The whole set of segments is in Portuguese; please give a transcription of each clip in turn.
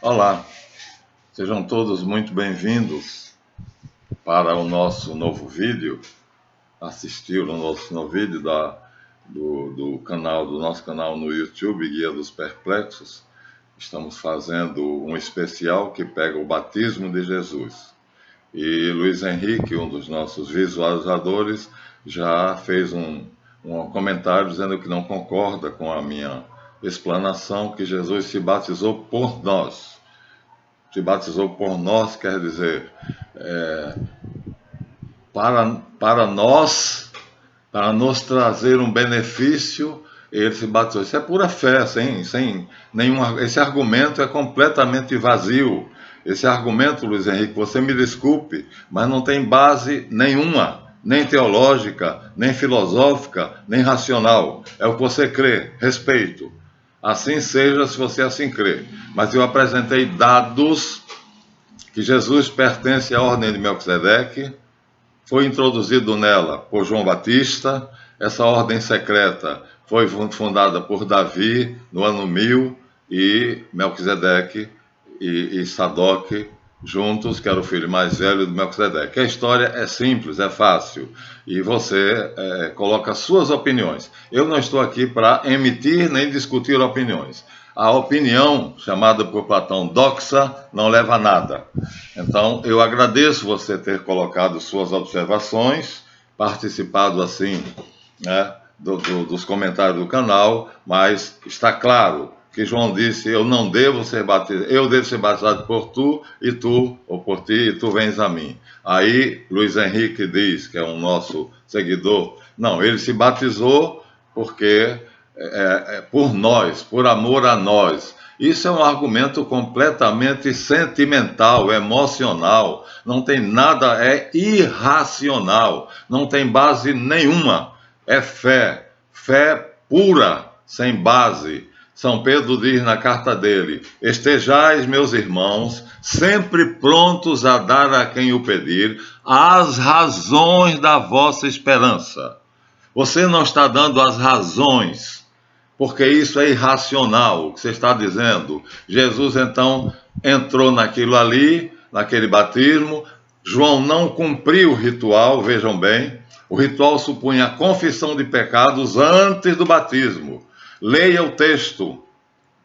Olá, sejam todos muito bem-vindos para o nosso novo vídeo, assistir o nosso novo vídeo do nosso canal no YouTube, Guia dos Perplexos. Estamos fazendo um especial que pega o batismo de Jesus. E Luiz Henrique, um dos nossos visualizadores, já fez um comentário dizendo que não concorda com a minha explanação, que Jesus se batizou por nós. Se batizou por nós quer dizer para nós, para nos trazer um benefício, ele se batizou. Isso é pura fé, sem nenhum. Esse argumento é completamente vazio. Esse argumento, Luiz Henrique, você me desculpe, mas não tem base nenhuma, nem teológica, nem filosófica, nem racional. É o que você crê, respeito. Assim seja, se você assim crê. Mas eu apresentei dados que Jesus pertence à ordem de Melquisedeque, foi introduzido nela por João Batista. Essa ordem secreta foi fundada por Davi no ano 1000, e Melquisedeque e Sadoc juntos, que era o filho mais velho de Melquisedeque. A história é simples, é fácil, e você coloca suas opiniões. Eu não estou aqui para emitir nem discutir opiniões. A opinião, chamada por Platão doxa, não leva a nada. Então, eu agradeço você ter colocado suas observações, participado assim, né, dos comentários do canal, mas está claro que João disse: eu não devo ser batizado, eu devo ser batizado por tu, ou por ti, e tu vens a mim. Aí Luiz Henrique diz, que é um nosso seguidor, não, ele se batizou porque por nós, por amor a nós. Isso é um argumento completamente sentimental, emocional, não tem nada, é irracional, não tem base nenhuma, é fé pura, sem base. São Pedro diz na carta dele: estejais, meus irmãos, sempre prontos a dar a quem o pedir as razões da vossa esperança. Você não está dando as razões, porque isso é irracional, o que você está dizendo. Jesus, então, entrou naquilo ali, naquele batismo. João não cumpriu o ritual, vejam bem. O ritual supunha a confissão de pecados antes do batismo. Leia o texto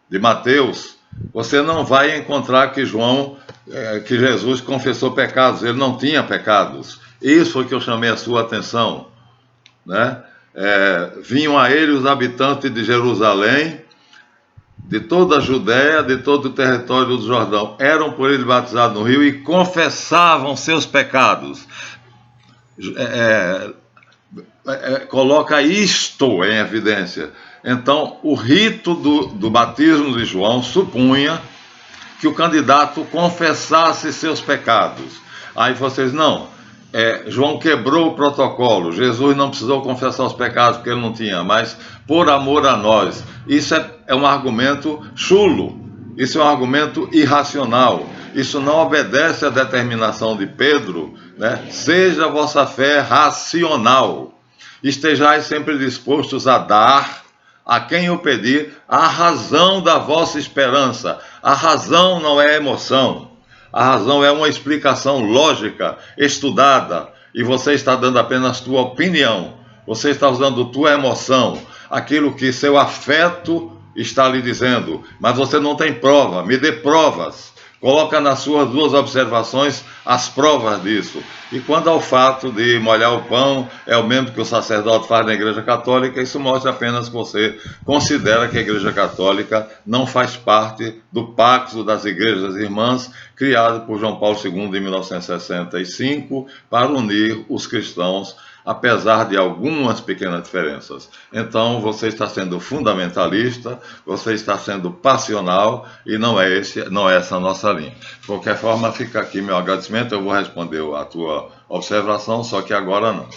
de Mateus, você não vai encontrar que Jesus confessou pecados. Ele não tinha pecados. Isso foi que eu chamei a sua atenção, né? Vinham a ele os habitantes de Jerusalém, de toda a Judéia, de todo o território do Jordão, eram por ele batizados no rio e confessavam seus pecados. Coloca isto em evidência. Então, o rito do batismo de João supunha que o candidato confessasse seus pecados. Aí vocês, não, João quebrou o protocolo, Jesus não precisou confessar os pecados porque ele não tinha, mas por amor a nós. Isso é um argumento chulo, isso é um argumento irracional, isso não obedece à determinação de Pedro, né? Seja a vossa fé racional, estejais sempre dispostos a dar a quem o pedir a razão da vossa esperança. A razão não é emoção. A razão é uma explicação lógica, estudada, e você está dando apenas tua opinião. Você está usando tua emoção, aquilo que seu afeto está lhe dizendo, mas você não tem prova. Me dê provas. Coloca nas suas duas observações as provas disso. E quando ao fato de molhar o pão, é o mesmo que o sacerdote faz na Igreja Católica, isso mostra apenas que você considera que a Igreja Católica não faz parte do pacto das igrejas irmãs, criado por João Paulo II em 1965, para unir os cristãos, apesar de algumas pequenas diferenças. Então, você está sendo fundamentalista, você está sendo passional, e não é essa a nossa linha. De qualquer forma, fica aqui meu agradecimento. Eu vou responder a tua observação, só que agora não,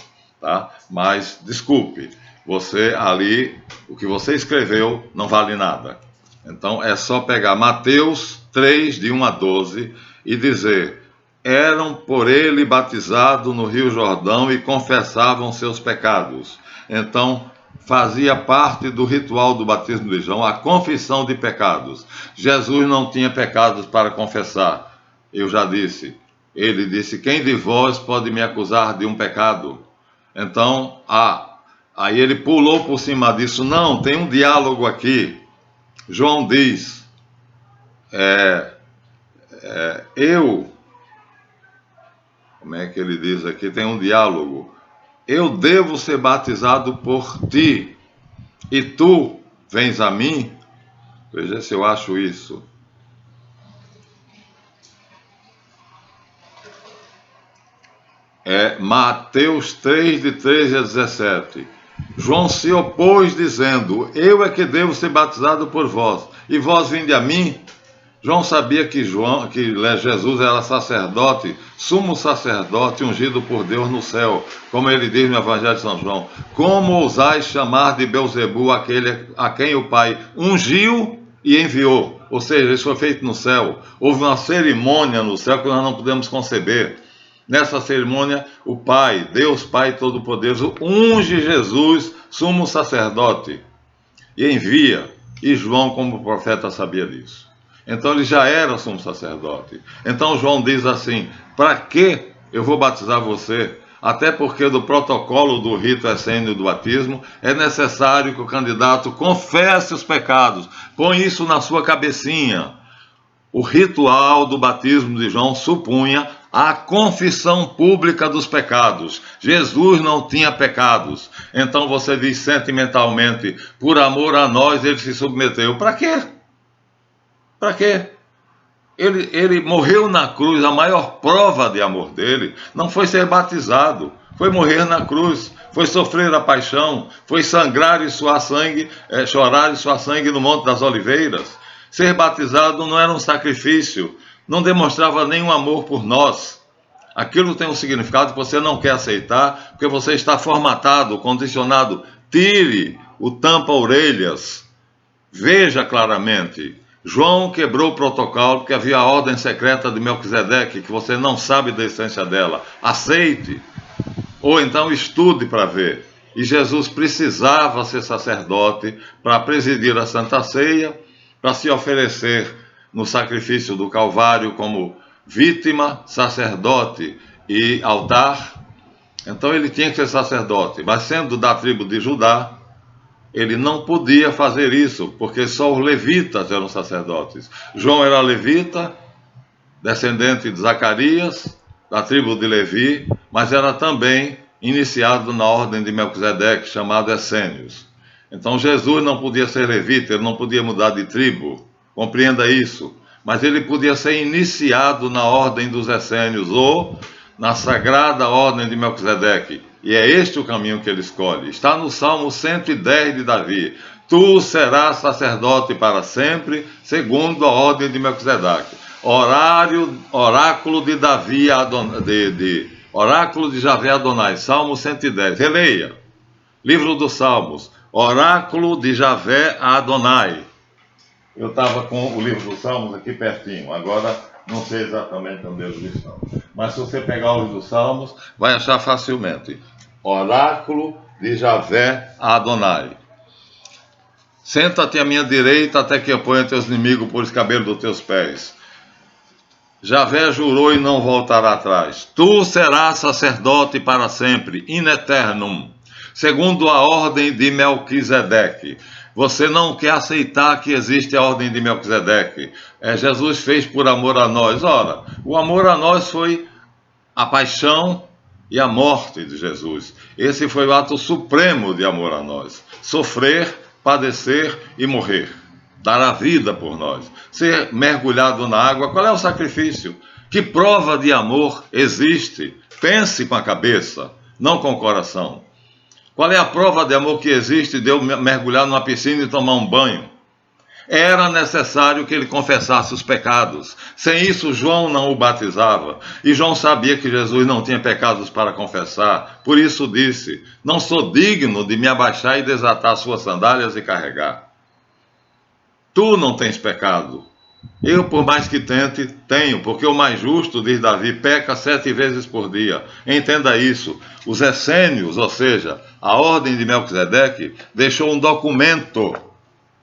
tá? Mas, desculpe, você ali, o que você escreveu não vale nada. Então, é só pegar Mateus 3, de 1 a 12, e dizer: eram por ele batizados no Rio Jordão e confessavam seus pecados. Então, fazia parte do ritual do batismo de João a confissão de pecados. Jesus não tinha pecados para confessar. Eu já disse. Ele disse: quem de vós pode me acusar de um pecado? Então, aí ele pulou por cima disso. Não, tem um diálogo aqui. João diz, como é que ele diz aqui? Tem um diálogo. Eu devo ser batizado por ti, e tu vens a mim? Veja se eu acho isso. Mateus 3, de 13 a 17. João se opôs, dizendo: eu é que devo ser batizado por vós, e vós vinde a mim? João sabia que Jesus era sacerdote, sumo sacerdote, ungido por Deus no céu, como ele diz no Evangelho de São João. Como ousais chamar de Belzebu aquele a quem o Pai ungiu e enviou? Ou seja, isso foi feito no céu. Houve uma cerimônia no céu que nós não podemos conceber. Nessa cerimônia, o Pai, Deus Pai Todo-Poderoso, unge Jesus, sumo sacerdote, e envia. E João, como profeta, sabia disso. Então ele já era sumo sacerdote. Então João diz assim: para que eu vou batizar você? Até porque do protocolo do rito essênio do batismo é necessário que o candidato confesse os pecados. Põe isso na sua cabecinha. O ritual do batismo de João supunha a confissão pública dos pecados. Jesus não tinha pecados. Então você diz sentimentalmente: por amor a nós ele se submeteu. Para quê? Para quê? Ele morreu na cruz. A maior prova de amor dele não foi ser batizado, foi morrer na cruz, foi sofrer a paixão, foi sangrar e suar sangue, chorar e suar sangue no Monte das Oliveiras. Ser batizado não era um sacrifício, não demonstrava nenhum amor por nós. Aquilo tem um significado que você não quer aceitar, porque você está formatado, condicionado. Tire o tampa-orelhas, veja claramente. João quebrou o protocolo porque havia a ordem secreta de Melquisedeque, que você não sabe da essência dela. Aceite, ou então estude para ver. E Jesus precisava ser sacerdote para presidir a Santa Ceia, para se oferecer no sacrifício do Calvário como vítima, sacerdote e altar. Então ele tinha que ser sacerdote, mas sendo da tribo de Judá, ele não podia fazer isso, porque só os levitas eram sacerdotes. João era levita, descendente de Zacarias, da tribo de Levi, mas era também iniciado na ordem de Melquisedeque, chamado Essênios. Então Jesus não podia ser levita, ele não podia mudar de tribo, compreenda isso. Mas ele podia ser iniciado na ordem dos Essênios, ou na sagrada ordem de Melquisedeque. E é este o caminho que ele escolhe. Está no Salmo 110 de Davi. Tu serás sacerdote para sempre, segundo a ordem de Melquisedeque. Oráculo de Davi, oráculo de Javé Adonai, Salmo 110. Releia. Livro dos Salmos. Oráculo de Javé Adonai. Eu estava com o livro dos Salmos aqui pertinho. Agora não sei exatamente onde eles estão. Mas se você pegar os dos Salmos, vai achar facilmente. Oráculo de Javé Adonai. Senta-te à minha direita até que eu ponha teus inimigos por escabelo dos teus pés. Javé jurou e não voltará atrás. Tu serás sacerdote para sempre, in eternum, segundo a ordem de Melquisedeque. Você não quer aceitar que existe a ordem de Melquisedeque. Jesus fez por amor a nós. Ora, o amor a nós foi a paixão e a morte de Jesus. Esse foi o ato supremo de amor a nós. Sofrer, padecer e morrer. Dar a vida por nós. Ser mergulhado na água. Qual é o sacrifício? Que prova de amor existe? Pense com a cabeça, não com o coração. Qual é a prova de amor que existe de eu mergulhar numa piscina e tomar um banho? Era necessário que ele confessasse os pecados. Sem isso, João não o batizava. E João sabia que Jesus não tinha pecados para confessar. Por isso disse: não sou digno de me abaixar e desatar suas sandálias e carregar. Tu não tens pecado. Eu, por mais que tente, tenho, porque o mais justo, diz Davi, peca 7 vezes por dia. Entenda isso. Os essênios, ou seja, a ordem de Melquisedeque, deixou um documento.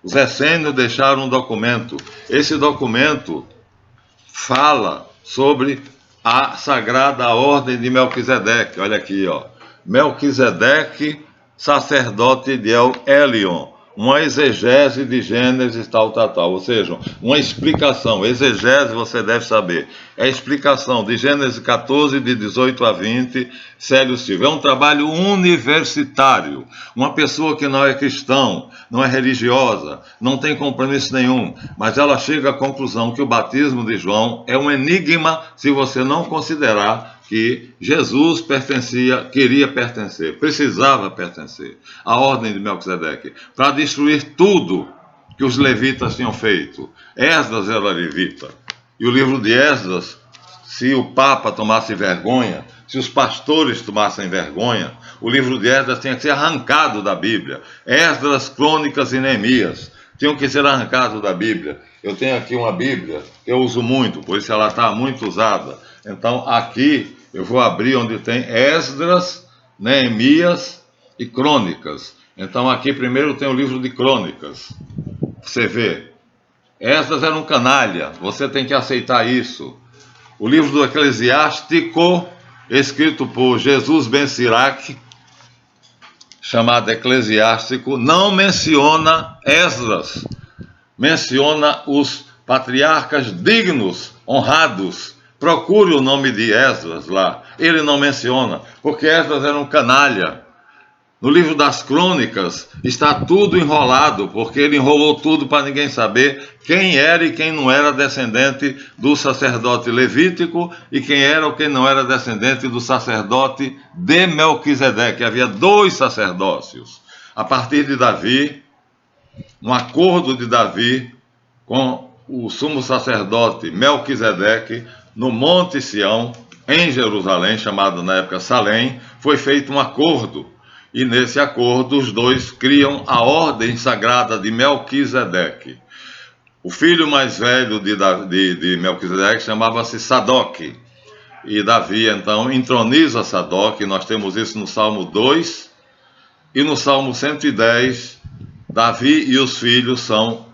Os essênios deixaram um documento. Esse documento fala sobre a sagrada ordem de Melquisedeque. Olha aqui, ó. Melquisedeque, sacerdote de Elion. Uma exegese de Gênesis, tal. Ou seja, uma explicação. Exegese, você deve saber. É a explicação de Gênesis 14, de 18 a 20, Célio Silva. É um trabalho universitário. Uma pessoa que não é cristão, não é religiosa, não tem compromisso nenhum, mas ela chega à conclusão que o batismo de João é um enigma se você não considerar que Jesus queria pertencer, precisava pertencer à ordem de Melquisedeque, para destruir tudo que os levitas tinham feito. Esdras era levita, e o livro de Esdras, se o Papa tomasse vergonha, se os pastores tomassem vergonha, o livro de Esdras tinha que ser arrancado da Bíblia. Esdras, Crônicas e Neemias tinham que ser arrancados da Bíblia. Eu tenho aqui uma Bíblia que eu uso muito, por isso ela está muito usada. Então aqui eu vou abrir onde tem Esdras, Neemias e Crônicas. Então aqui primeiro tem o livro de Crônicas. Você vê, Esdras era um canalha, você tem que aceitar isso. O livro do Eclesiástico, escrito por Jesus Ben Sirac, chamado Eclesiástico, não menciona Esdras, menciona os patriarcas dignos, honrados. Procure o nome de Esdras lá, ele não menciona, porque Esdras era um canalha. No livro das Crônicas está tudo enrolado, porque ele enrolou tudo para ninguém saber quem era e quem não era descendente do sacerdote levítico e quem era ou quem não era descendente do sacerdote de Melquisedeque. Havia 2 sacerdócios. A partir de Davi, um acordo de Davi com o sumo sacerdote Melquisedeque, no Monte Sião, em Jerusalém, chamado na época Salém, foi feito um acordo. E nesse acordo os 2 criam a ordem sagrada de Melquisedeque. O filho mais velho de Melquisedeque chamava-se Sadoc. E Davi então entroniza Sadoc, nós temos isso no Salmo 2. E no Salmo 110, Davi e os filhos são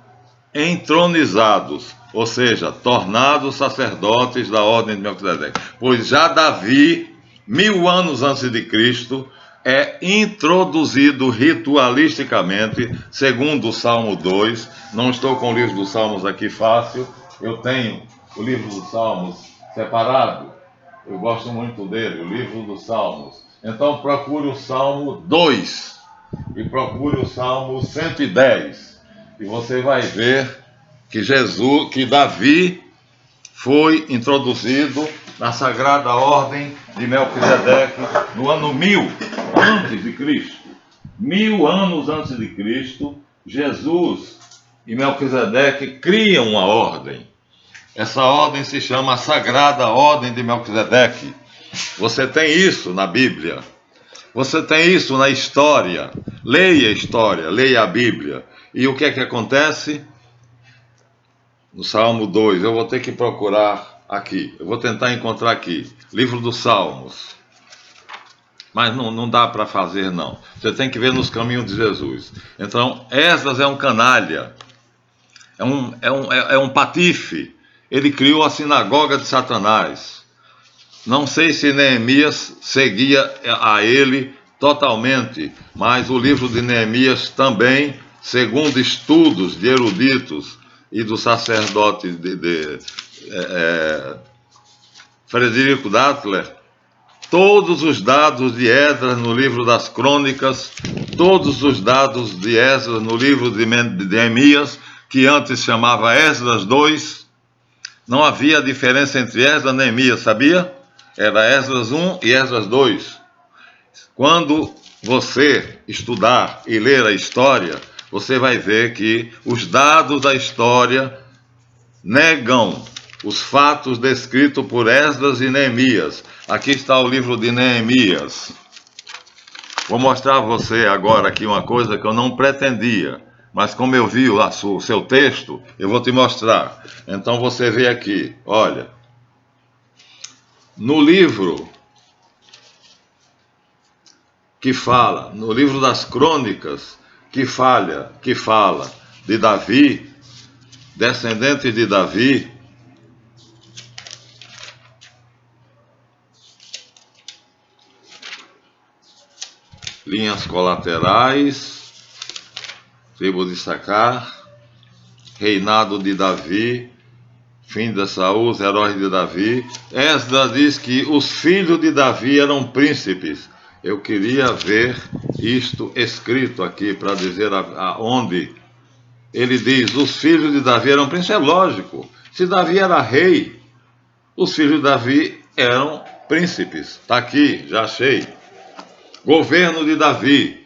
entronizados, ou seja, tornados sacerdotes da ordem de Melquisedeque. Pois já Davi, 1000 anos antes de Cristo, é introduzido ritualisticamente, segundo o Salmo 2. Não estou com o livro dos Salmos aqui fácil, eu tenho o livro dos Salmos separado, eu gosto muito dele, o livro dos Salmos. Então procure o Salmo 2 e procure o Salmo 110, e você vai ver que Davi foi introduzido na sagrada ordem de Melquisedeque no ano 1000 antes de Cristo. 1000 anos antes de Cristo, Jesus e Melquisedeque criam uma ordem. Essa ordem se chama a Sagrada Ordem de Melquisedeque. Você tem isso na Bíblia. Você tem isso na história. Leia a história, leia a Bíblia. E o que é que acontece? No Salmo 2, eu vou ter que procurar aqui. Eu vou tentar encontrar aqui. Livro dos Salmos. Mas não dá para fazer, não. Você tem que ver nos caminhos de Jesus. Então, Esdras é um canalha. É um patife. Ele criou a sinagoga de Satanás. Não sei se Neemias seguia a ele totalmente, mas o livro de Neemias também, segundo estudos de eruditos e do sacerdote Frederico Dattler, todos os dados de Esdras no livro das Crônicas, todos os dados de Esdras no livro de Neemias, que antes chamava Esdras 2, não havia diferença entre Esdras e Neemias, sabia? Era Esdras 1 e Esdras 2. Quando você estudar e ler a história, você vai ver que os dados da história negam os fatos descritos por Esdras e Neemias. Aqui está o livro de Neemias. Vou mostrar a você agora aqui uma coisa que eu não pretendia. mas como eu vi o seu texto, eu vou te mostrar. Então você vê aqui, olha, no livro no livro das Crônicas, que fala de Davi, descendente de Davi, linhas colaterais, tribo de Issacar, reinado de Davi, fim de Saul, os heróis de Davi. Esdras diz que os filhos de Davi eram príncipes. Eu queria ver isto escrito aqui para dizer aonde ele diz: os filhos de Davi eram príncipes. É lógico, se Davi era rei, os filhos de Davi eram príncipes. Está aqui, já achei. Governo de Davi.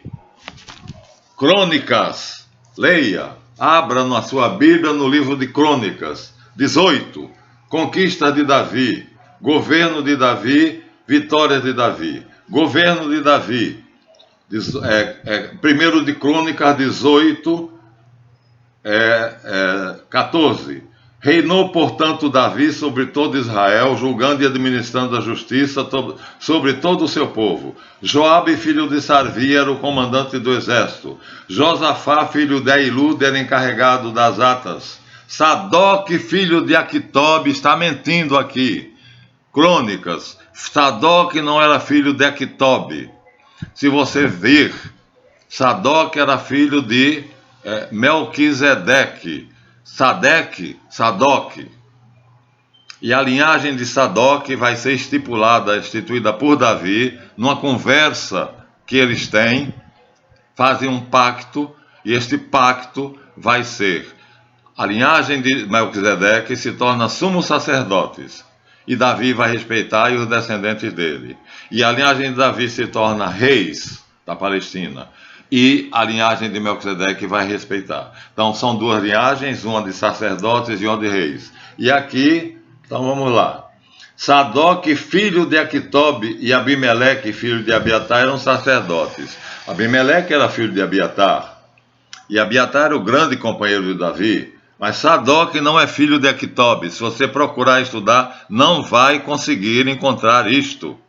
Crônicas. Leia. Abra na sua Bíblia no livro de Crônicas. 18. Conquista de Davi. Governo de Davi. Vitórias de Davi. Governo de Davi. 1 de Crônicas 18, 14. Reinou, portanto, Davi sobre todo Israel, julgando e administrando a justiça sobre todo o seu povo. Joabe, filho de Sarvi, era o comandante do exército. Josafá, filho de Ahilud, era encarregado das atas. Sadoque, filho de Aquitobe, está mentindo aqui. Crônicas. Sadoque não era filho de Aquitobe. Se você ver, Sadoque era filho de Melquisedeque. Sadoque. E a linhagem de Sadoque vai ser instituída por Davi, numa conversa que eles têm, fazem um pacto, e este pacto vai ser: a linhagem de Melquisedeque se torna sumos sacerdotes, e Davi vai respeitar e os descendentes dele. E a linhagem de Davi se torna reis da Palestina, e a linhagem de Melquisedeque vai respeitar. Então são duas linhagens, uma de sacerdotes e uma de reis. E aqui, então vamos lá. Sadoque, filho de Aquitobe, e Abimeleque, filho de Abiatar, eram sacerdotes. Abimeleque era filho de Abiatar, e Abiatar era o grande companheiro de Davi. Mas Sadoque não é filho de Aquitobe. Se você procurar estudar, não vai conseguir encontrar isto.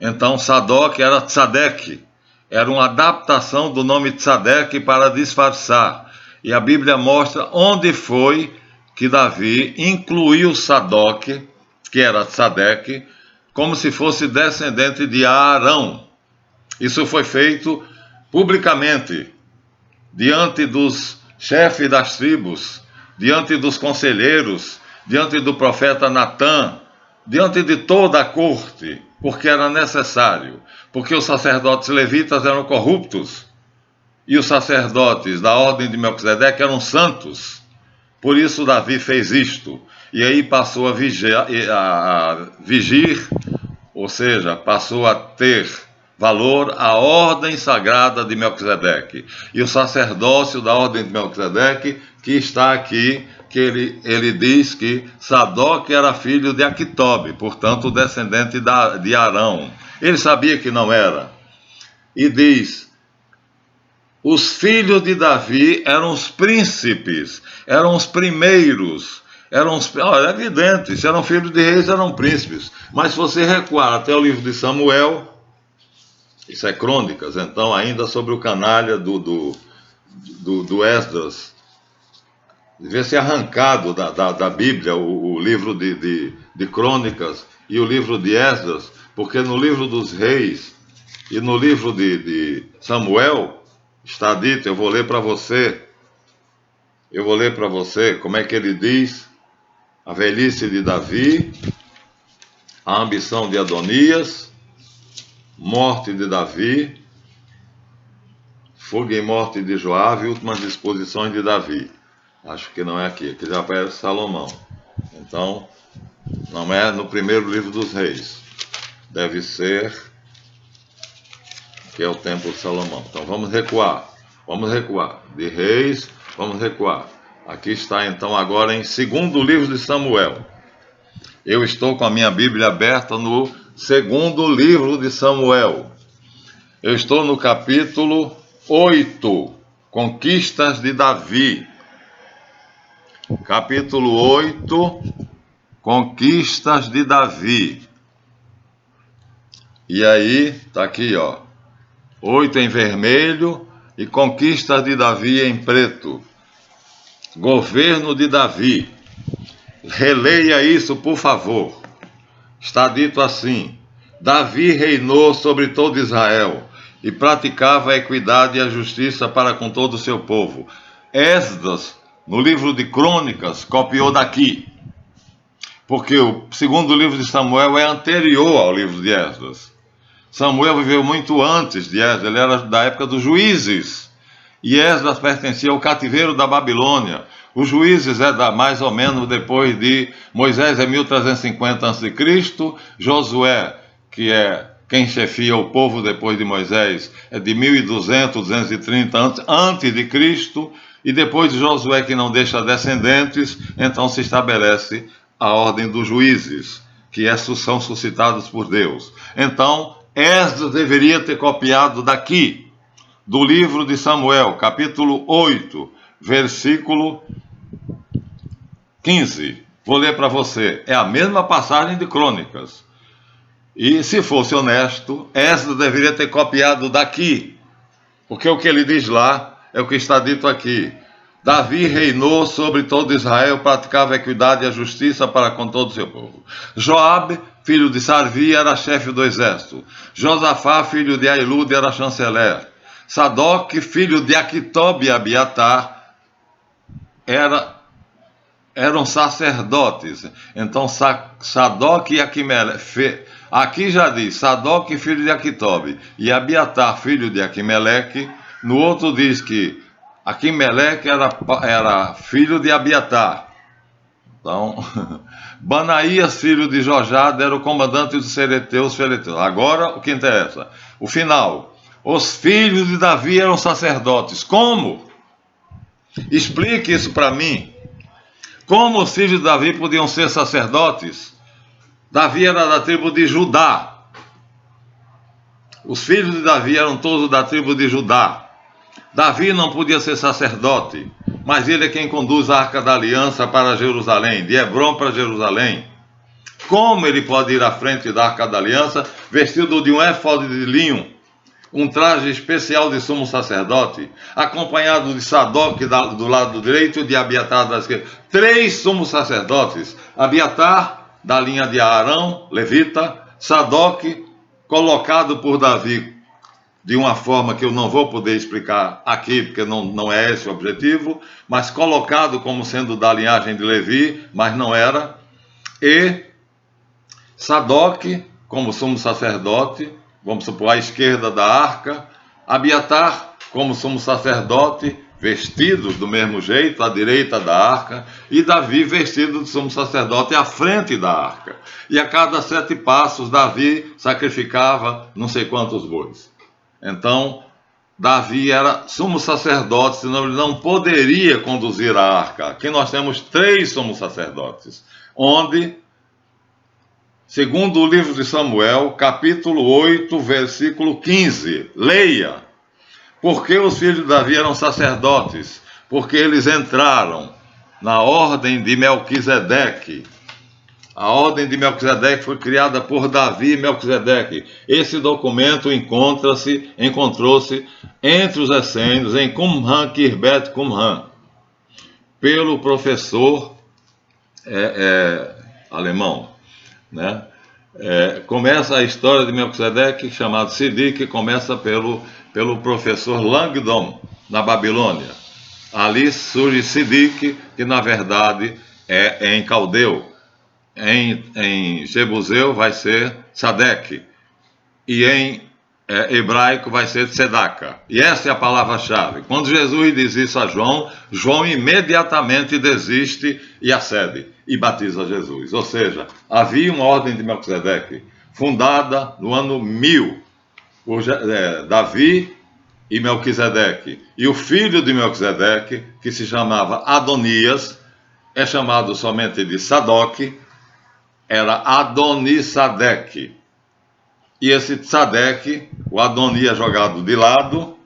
Então Sadoque era Tzadeque. Era uma adaptação do nome Tzadeque para disfarçar. E a Bíblia mostra onde foi que Davi incluiu Sadoque, que era Tzadeque, como se fosse descendente de Arão. Isso foi feito publicamente, diante dos chefes das tribos, diante dos conselheiros, diante do profeta Natã, diante de toda a corte, porque era necessário, porque os sacerdotes levitas eram corruptos, e os sacerdotes da ordem de Melquisedeque eram santos. Por isso Davi fez isto, e aí passou a vigir, ou seja, passou a ter valor a ordem sagrada de Melquisedeque. E o sacerdócio da ordem de Melquisedeque, que está aqui, que ele diz que Sadoque era filho de Aquitobe, portanto descendente de Arão. Ele sabia que não era. E diz: os filhos de Davi eram os príncipes, eram os primeiros, é evidente, se eram filhos de reis, eram príncipes. Mas se você recuar até o livro de Samuel, isso é Crônicas, então, ainda sobre o canalha do Esdras, devia ser arrancado da Bíblia o livro de Crônicas e o livro de Esdras, porque no livro dos reis e no livro de Samuel está dito, eu vou ler para você como é que ele diz: a velhice de Davi, a ambição de Adonias, morte de Davi, fuga e morte de Joabe e últimas disposições de Davi. Acho que não é aqui já aparece Salomão. Então, não é no primeiro livro dos reis. Deve ser, que é o templo de Salomão. Então vamos recuar. De reis, vamos recuar. Aqui está então agora em segundo livro de Samuel. Eu estou com a minha Bíblia aberta no segundo livro de Samuel. Eu estou no capítulo 8. Conquistas de Davi. Capítulo 8, Conquistas de Davi. E aí, tá aqui, ó. 8 em vermelho e Conquistas de Davi em preto. Governo de Davi. Releia isso, por favor. Está dito assim: Davi reinou sobre todo Israel e praticava a equidade e a justiça para com todo o seu povo. Esdras, no livro de Crônicas, copiou daqui, porque o segundo livro de Samuel é anterior ao livro de Esdras. Samuel viveu muito antes de Esdras, ele era da época dos juízes, e Esdras pertencia ao cativeiro da Babilônia. Os juízes é mais ou menos depois de Moisés, é 1350 a.C., Josué, que é quem chefia o povo depois de Moisés, é de 1200, 230 antes de Cristo, e depois de Josué, que não deixa descendentes, então se estabelece a ordem dos juízes, que são suscitados por Deus. Então, Esdras deveria ter copiado daqui, do livro de Samuel, capítulo 8, versículo 15. Vou ler para você. É a mesma passagem de Crônicas. E, se fosse honesto, Esdras deveria ter copiado daqui, porque o que ele diz lá é o que está dito aqui. Davi reinou sobre todo Israel, praticava a equidade e a justiça para com todo o seu povo. Joabe, filho de Sarvi, era chefe do exército. Josafá, filho de Ahilude, era chanceler. Sadoc, filho de Aquitobe e Abiatar, eram sacerdotes. Então, Sadoc e Aquimeleque, aqui já diz, Sadoc, filho de Aquitobe, e Abiatar, filho de Aquimeleque. No outro diz que Aquimeleque era filho de Abiatar. Então, Banaías, filho de Jojada, era o comandante dos filisteus. Agora, o que interessa, o final. Os filhos de Davi eram sacerdotes. Como? Explique isso para mim. Como os filhos de Davi podiam ser sacerdotes? Davi era da tribo de Judá. Os filhos de Davi eram todos da tribo de Judá. Davi não podia ser sacerdote, mas ele é quem conduz a Arca da Aliança para Jerusalém, de Hebrom para Jerusalém. Como ele pode ir à frente da Arca da Aliança vestido de um éfode de linho, um traje especial de sumo sacerdote, acompanhado de Sadoc do lado direito e de Abiatar da esquerda? 3 sumos sacerdotes. Abiatar, da linha de Arão, levita. Sadoc, colocado por Davi de uma forma que eu não vou poder explicar aqui, porque não é esse o objetivo, mas colocado como sendo da linhagem de Levi, mas não era. E Sadoc, como sumo sacerdote, vamos supor, à esquerda da arca. Abiatar, como sumo sacerdote, vestido do mesmo jeito, à direita da arca. E Davi, vestido de sumo sacerdote, à frente da arca. E a cada 7 passos, Davi sacrificava não sei quantos bois. Então, Davi era sumo sacerdote, senão ele não poderia conduzir a arca. Aqui nós temos 3 sumos sacerdotes, onde, segundo o livro de Samuel, capítulo 8, versículo 15, leia. Porque os filhos de Davi eram sacerdotes? Porque eles entraram na ordem de Melquisedeque. A ordem de Melquisedeque foi criada por Davi e Melquisedeque. Esse documento encontrou-se entre os essênios, em Qumran, Kirbet Qumran, pelo professor alemão, né? Começa a história de Melquisedeque, chamado Sidi, que começa pelo professor Langdon, na Babilônia. Ali surge Sidi, que na verdade é em caldeu. Em Jebuseu vai ser Sadek, e em hebraico vai ser Tzedaka. E essa é a palavra-chave. Quando Jesus diz isso a João, João imediatamente desiste e acede, e batiza Jesus. Ou seja, havia uma ordem de Melquisedeque, fundada no ano 1000, por Davi e Melquisedeque. E o filho de Melquisedeque, que se chamava Adonias, é chamado somente de Sadoc, era Adonisadeque. E esse Tzadek, o Adoni é jogado de lado,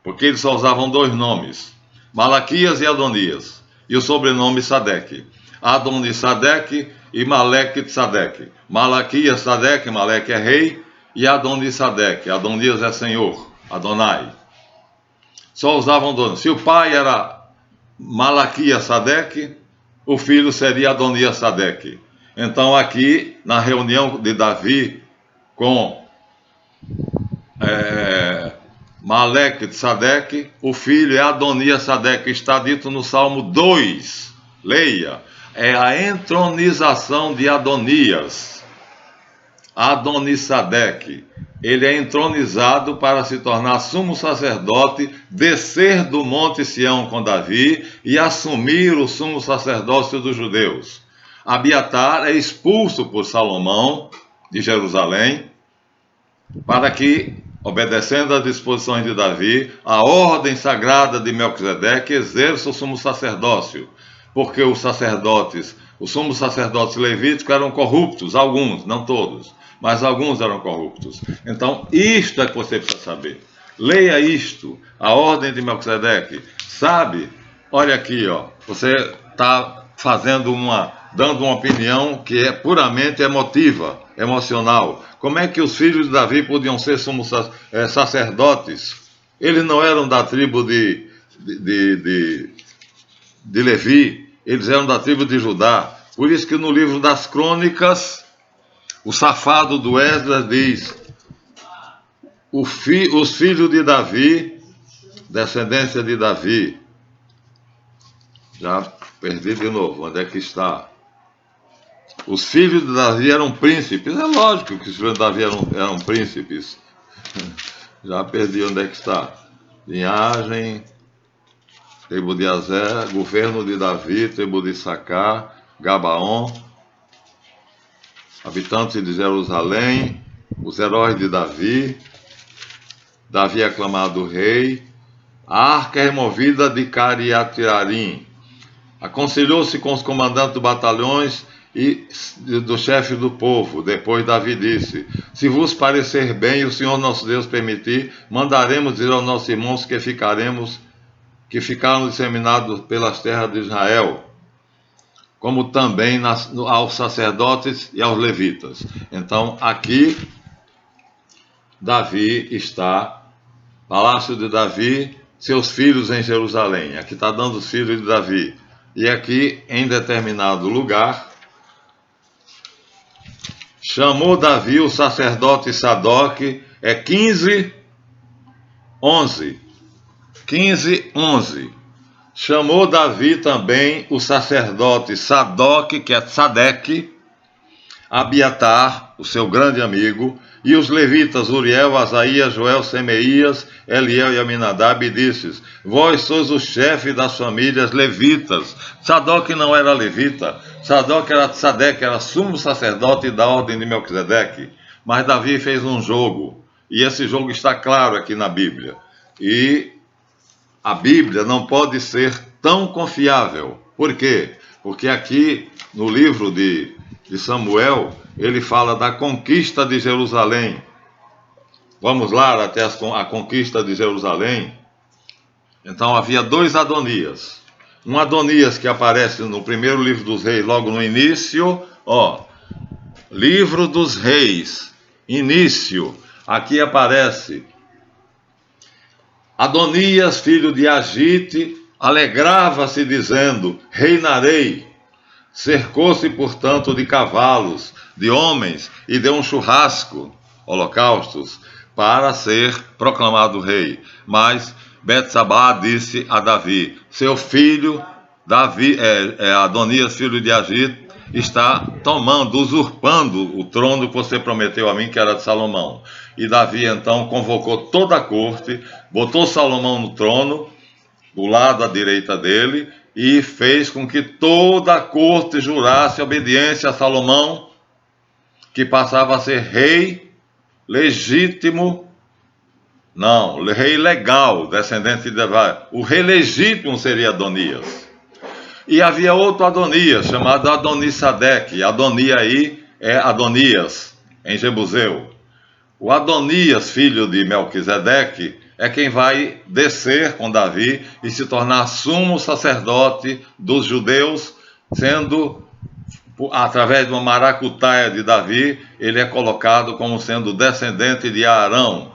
porque eles só usavam dois nomes, Malaquias e Adonias, e o sobrenome Sadeque. Adoni-Sadeque e Maleque-Sadeque. Malaquias, Sadeque, Maleque é rei, e Adoni-Sadeque, Adonias é senhor, Adonai. Só usavam dois. Se o pai era Malaquias Sadeque, o filho seria Adonias Sadeque. Então aqui, na reunião de Davi com Maleque Sadeque, o filho é Adonias Sadeque, está dito no Salmo 2, leia, é a entronização de Adonias, Adoni-Sadeque, ele é entronizado para se tornar sumo sacerdote, descer do monte Sião com Davi e assumir o sumo sacerdócio dos judeus. Abiatar é expulso por Salomão de Jerusalém, para que, obedecendo às disposições de Davi, a ordem sagrada de Melquisedeque exerça o sumo sacerdócio, porque os sumos sacerdotes levíticos eram corruptos, alguns, não todos, mas alguns eram corruptos. Então, isto é que você precisa saber. Leia isto, a ordem de Melquisedeque. Sabe? Olha aqui, ó, você está dando uma opinião que é puramente emotiva, emocional. Como é que os filhos de Davi podiam ser sumos sacerdotes? Eles não eram da tribo de Levi, eles eram da tribo de Judá. Por isso que no livro das Crônicas, o safado do Esdras diz: os filhos de Davi, descendência de Davi. Já perdi de novo, onde é que está? Os filhos de Davi eram príncipes. É lógico que os filhos de Davi eram príncipes. Já perdi onde é que está. Linhagem, tribo de Azer, governo de Davi, tribo de Issacar, Gabaon, habitantes de Jerusalém, os heróis de Davi. Davi é aclamado rei. A arca é removida de Cariatiarim. Aconselhou-se com os comandantes dos batalhões e do chefe do povo. Depois Davi disse: se vos parecer bem e o Senhor nosso Deus permitir, mandaremos dizer aos nossos irmãos que ficaram disseminados pelas terras de Israel, como também aos sacerdotes e aos levitas. Então aqui Davi está, palácio de Davi, seus filhos em Jerusalém. Aqui está dando os filhos de Davi. E aqui, em determinado lugar, chamou Davi o sacerdote Sadoque, é 15:11. 15:11. Chamou Davi também o sacerdote Sadoque, que é Sadeque, Abiatar, o seu grande amigo, e os levitas Uriel, Asaías, Joel, Semeías, Eliel e Aminadab, e disse: vós sois o chefe das famílias levitas. Sadoque não era levita, Sadeque era sumo sacerdote da ordem de Melquisedeque. Mas Davi fez um jogo, e esse jogo está claro aqui na Bíblia. E a Bíblia não pode ser tão confiável. Por quê? Porque aqui no livro de Samuel, ele fala da conquista de Jerusalém. Vamos lá até a conquista de Jerusalém. Então havia dois Adonias. Um Adonias que aparece no primeiro livro dos reis, logo no início, ó, livro dos reis, início, aqui aparece Adonias, filho de Agite, alegrava-se dizendo: reinarei. Cercou-se, portanto, de cavalos, de homens, e deu um churrasco, holocaustos, para ser proclamado rei. Mas Betsabá disse a Davi: seu filho, Adonias, filho de Agite, está usurpando o trono que você prometeu a mim, que era de Salomão. E Davi então convocou toda a corte, botou Salomão no trono, do lado à direita dele, e fez com que toda a corte jurasse obediência a Salomão, que passava a ser rei legítimo, não, rei legal, descendente de Davi. O rei legítimo seria Adonias. E havia outro Adonias, chamado Adoni-Sadeque. Adonia aí é Adonias, em Jebuseu. O Adonias, filho de Melquisedeque, é quem vai descer com Davi e se tornar sumo sacerdote dos judeus, sendo, através de uma maracutaia de Davi, ele é colocado como sendo descendente de Arão.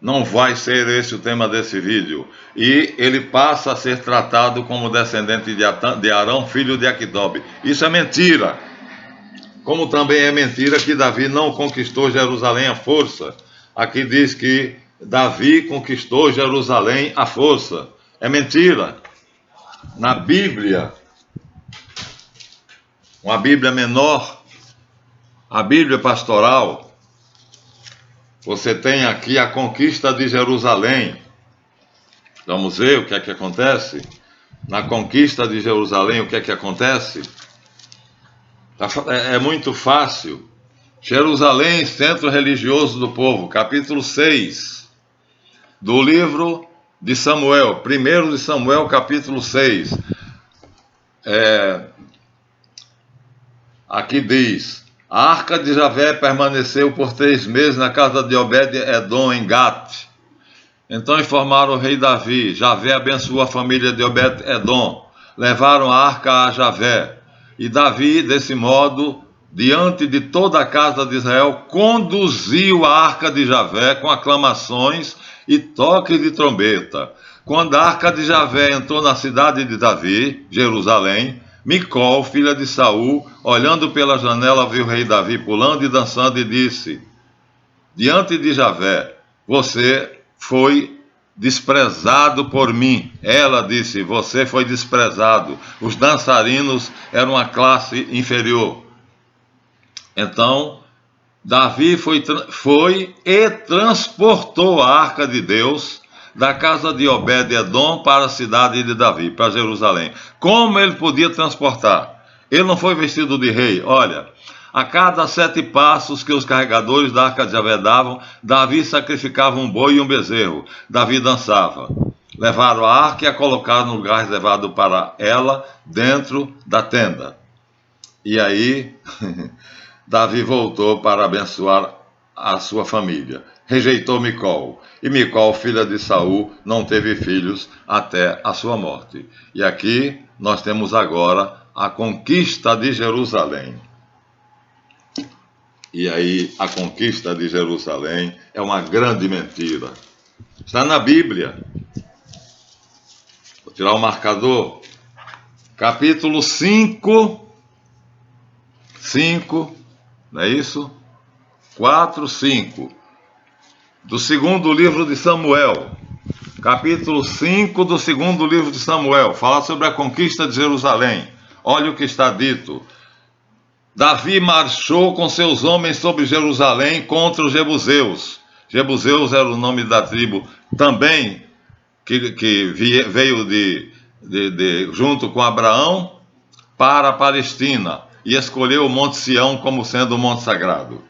Não vai ser esse o tema desse vídeo. E ele passa a ser tratado como descendente de Arão, filho de Aquitobe. Isso é mentira. Como também é mentira que Davi não conquistou Jerusalém à força. Aqui diz que Davi conquistou Jerusalém à força. É mentira. Na Bíblia, uma Bíblia menor, a Bíblia pastoral, você tem aqui a conquista de Jerusalém. Vamos ver o que é que acontece? Na conquista de Jerusalém, o que é que acontece? É muito fácil. Jerusalém, centro religioso do povo, capítulo 6, do livro de Samuel, 1 de Samuel, capítulo 6. Aqui diz: a arca de Javé permaneceu por 3 meses na casa de Obed-Edom em Gate. Então informaram o rei Davi: Javé abençoou a família de Obed-Edom. Levaram a arca a Javé. E Davi, desse modo, diante de toda a casa de Israel, conduziu a arca de Javé com aclamações e toques de trombeta. Quando a arca de Javé entrou na cidade de Davi, Jerusalém, Micol, filha de Saul, olhando pela janela, viu o rei Davi pulando e dançando e disse: diante de Javé, você foi desprezado por mim. Ela disse: você foi desprezado. Os dançarinos eram uma classe inferior. Então, Davi foi e transportou a arca de Deus da casa de Obed-Edom para a cidade de Davi, para Jerusalém. Como ele podia transportar? Ele não foi vestido de rei. Olha, a cada 7 passos que os carregadores da arca de Javé davam, Davi sacrificava um boi e um bezerro. Davi dançava. Levaram a arca e a colocaram no lugar reservado para ela, dentro da tenda. E aí, Davi voltou para abençoar a sua família. Rejeitou Micol. E Micol, filha de Saul, não teve filhos até a sua morte. E aqui nós temos agora a conquista de Jerusalém. E aí a conquista de Jerusalém é uma grande mentira. Está na Bíblia. Vou tirar o marcador. Capítulo 5, não é isso? 4, 5. Do segundo livro de Samuel. Capítulo 5 do segundo livro de Samuel. Fala sobre a conquista de Jerusalém. Olha o que está dito. Davi marchou com seus homens sobre Jerusalém contra os jebuseus. Jebuseus era o nome da tribo também que veio junto com Abraão para a Palestina e escolheu o Monte Sião como sendo o Monte Sagrado.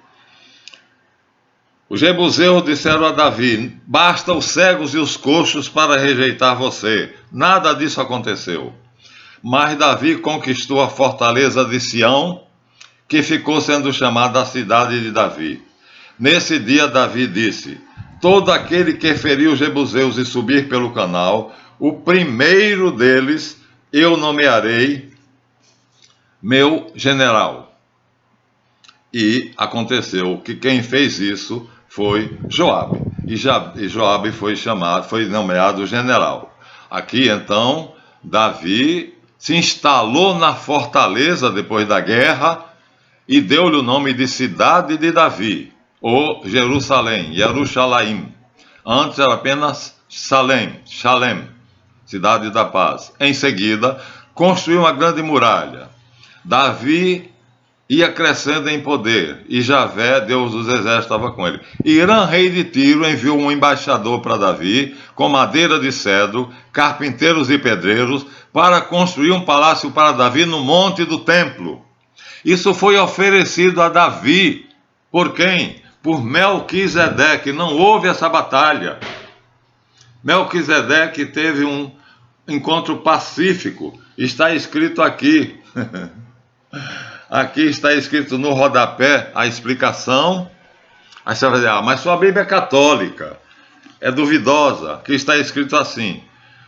Os jebuseus disseram a Davi: basta os cegos e os coxos para rejeitar você. Nada disso aconteceu. Mas Davi conquistou a fortaleza de Sião, que ficou sendo chamada a cidade de Davi. Nesse dia Davi disse: todo aquele que ferir os jebuseus e subir pelo canal, o primeiro deles eu nomearei meu general. E aconteceu que quem fez isso foi Joabe. E Joabe foi nomeado general. Aqui então Davi se instalou na fortaleza depois da guerra e deu-lhe o nome de cidade de Davi, ou Jerusalém, Jerusalém. Antes era apenas Shalem, cidade da paz. Em seguida, construiu uma grande muralha. Davi ia crescendo em poder, e Javé, Deus dos exércitos, estava com ele. Irã, rei de Tiro, enviou um embaixador para Davi, com madeira de cedro, carpinteiros e pedreiros, para construir um palácio para Davi no monte do templo. Isso foi oferecido a Davi. Por quem? Por Melquisedeque. Não houve essa batalha. Melquisedeque teve um encontro pacífico. Está escrito aqui. Aqui está escrito no rodapé a explicação. Aí você vai dizer: mas sua Bíblia é católica. é duvidosa, que está escrito assim.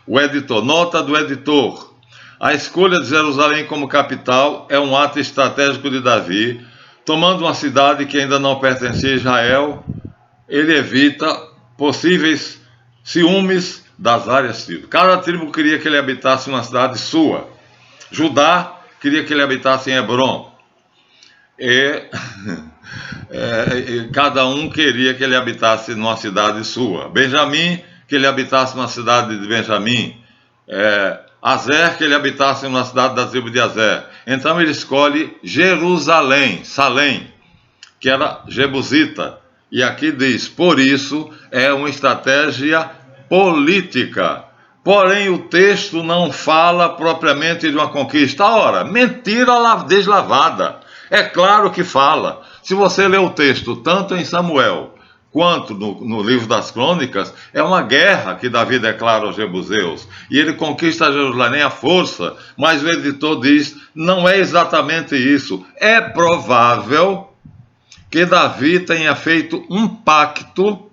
O editor, nota do editor. A escolha de Jerusalém como capital é um ato estratégico de Davi. Tomando uma cidade que ainda não pertencia a Israel, ele evita possíveis ciúmes das várias tribos. Cada tribo queria que ele habitasse uma cidade sua. Judá queria que ele habitasse em Hebrom. Cada um queria que ele habitasse numa cidade sua. Benjamim, que ele habitasse numa cidade de Benjamim. Azer, que ele habitasse numa cidade da tribo de Azer. Então ele escolhe Jerusalém, Salém, que era jebusita. E aqui diz, por isso é uma estratégia política. Porém, o texto não fala propriamente de uma conquista. Ora, mentira deslavada. É claro que fala. Se você ler o texto, tanto em Samuel quanto no livro das Crônicas, é uma guerra que Davi declara aos jebuseus. E ele conquista Jerusalém à força. Mas o editor diz, não é exatamente isso. É provável que Davi tenha feito um pacto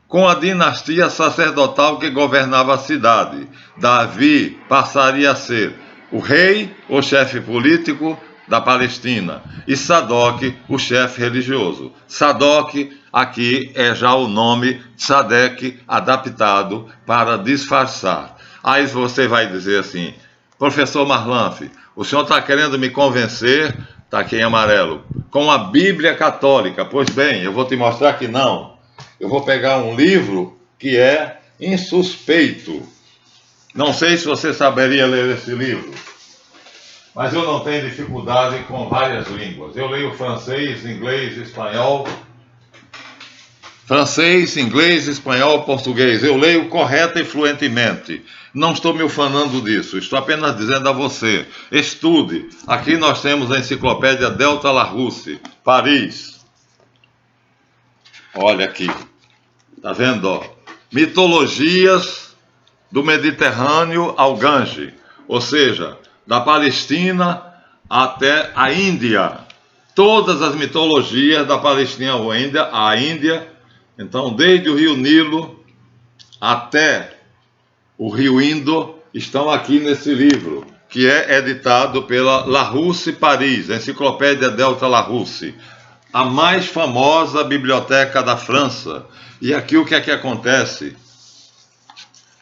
com a dinastia sacerdotal que governava a cidade. Davi passaria a ser o rei, o chefe político da Palestina, e Sadoc, o chefe religioso. Sadoc, aqui é já o nome Sadeque adaptado para disfarçar. Aí você vai dizer assim, professor Marlanf, o senhor está querendo me convencer, está aqui em amarelo, com a Bíblia católica. Pois bem, eu vou te mostrar que não. Eu vou pegar um livro que é insuspeito. Não sei se você saberia ler esse livro, mas eu não tenho dificuldade com várias línguas. Eu leio francês, inglês, espanhol. Francês, inglês, espanhol, português. Eu leio correta e fluentemente. Não estou me ufanando disso. Estou apenas dizendo a você. Estude. Aqui nós temos a enciclopédia Delta Larousse, Paris. Olha aqui. Está vendo? Ó? Mitologias do Mediterrâneo ao Gange. Ou seja, da Palestina até a Índia. Todas as mitologias da Palestina à Índia. Então, desde o rio Nilo até o rio Indo, estão aqui nesse livro, que é editado pela Larousse Paris, a Enciclopédia Delta Larousse, a mais famosa biblioteca da França. E aqui o que é que acontece?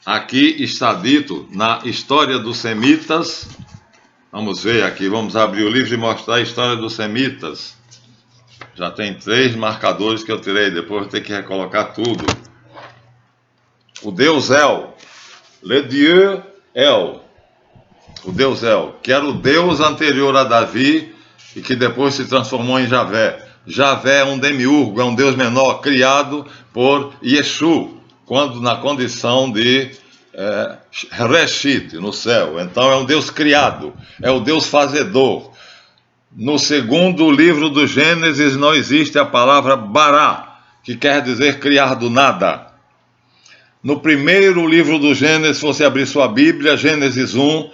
Aqui está dito na História dos Semitas. Vamos ver aqui, vamos abrir o livro e mostrar a história dos Semitas. Já tem 3 marcadores que eu tirei, depois vou ter que recolocar tudo. O Deus El, Le Dieu El, o Deus El, que era o Deus anterior a Davi e que depois se transformou em Javé. Javé é um demiurgo, é um Deus menor, criado por Yeshu, quando na condição de Reshit, no céu. Então é um Deus criado, é o Deus fazedor. No segundo livro do Gênesis não existe a palavra bará, que quer dizer criar do nada. No primeiro livro do Gênesis, se você abrir sua Bíblia, Gênesis 1,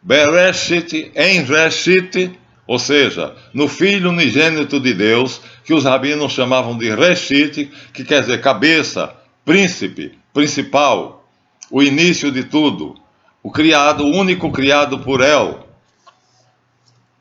Bereshit, em Reshit, ou seja, no Filho unigênito de Deus, que os rabinos chamavam de Reshit, que quer dizer cabeça, príncipe, principal, o início de tudo, o criado, o único criado por El.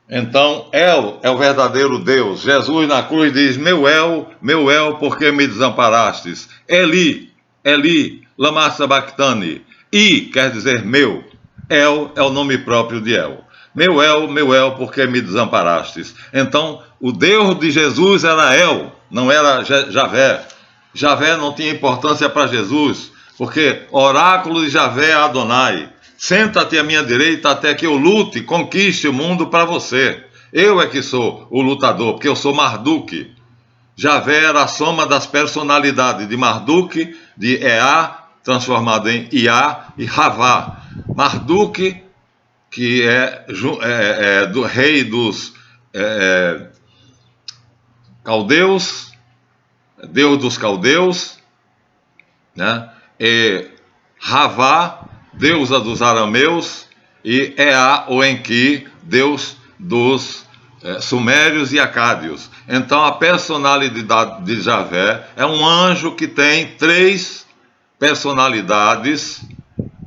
Então, El é o verdadeiro Deus. Jesus na cruz diz, meu El, por que me desamparastes? Eli, Eli, lama sabachthani. I quer dizer meu. El é o nome próprio de El. Meu El, por que me desamparastes? Então, o Deus de Jesus era El, não era Javé. Javé não tinha importância para Jesus, porque oráculo de Javé é Adonai. Senta-te à minha direita até que eu lute, conquiste o mundo para você. Eu é que sou o lutador, porque eu sou Marduk. Javé era a soma das personalidades de Marduk, de Ea, transformado em Iá, e Havá. Marduk, que é do rei dos caldeus, Deus dos caldeus, né? E Havá, deusa dos arameus, e Ea, ou Enki, deus dos sumérios e acádios. Então a personalidade de Javé é um anjo que tem 3 personalidades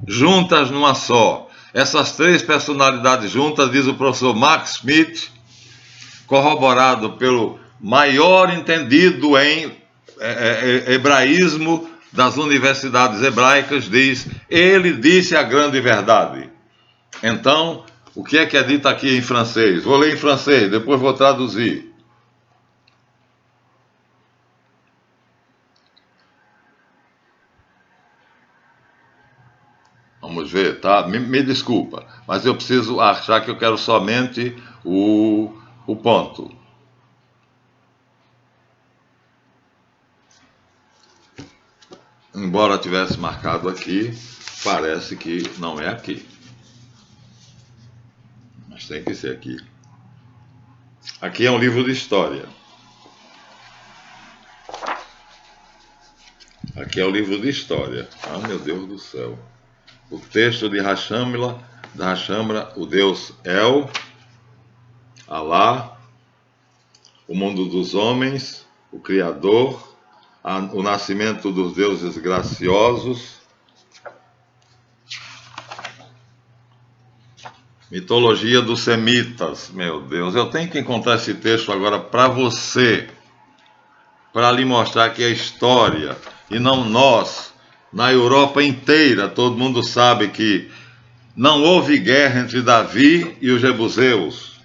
juntas numa só. Essas 3 personalidades juntas, diz o professor Max Smith, corroborado pelo maior entendido em hebraísmo das universidades hebraicas, diz: ele disse a grande verdade. Então, o que é dito aqui em francês? Vou ler em francês, depois vou traduzir. Vamos ver, tá? Me desculpa, mas eu preciso achar que eu quero somente o ponto. Embora tivesse marcado aqui, parece que não é aqui. Mas tem que ser aqui. Aqui é um livro de história. Aqui é o livro de história. Ah, meu Deus do céu. O texto de Hashambra, o Deus El, Alá, o mundo dos homens, o Criador, o nascimento dos deuses graciosos, mitologia dos semitas. Meu Deus, eu tenho que encontrar esse texto agora para você, para lhe mostrar que é história, e não nós. Na Europa inteira, todo mundo sabe que não houve guerra entre Davi e os jebuseus.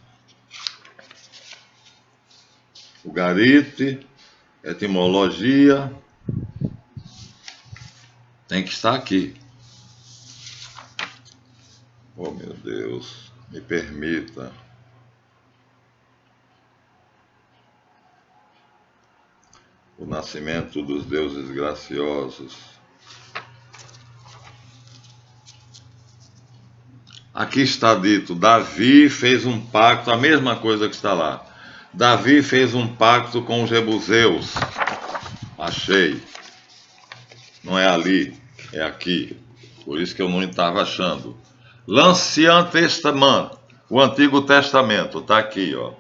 O Garite, etimologia, tem que estar aqui. Oh, meu Deus, me permita. O nascimento dos deuses graciosos. Aqui está dito: Davi fez um pacto, a mesma coisa que está lá. Davi fez um pacto com os jebuseus. Achei. Não é ali, é aqui. Por isso que eu não estava achando. L'Ancien Testament, o Antigo Testamento, está aqui, ó.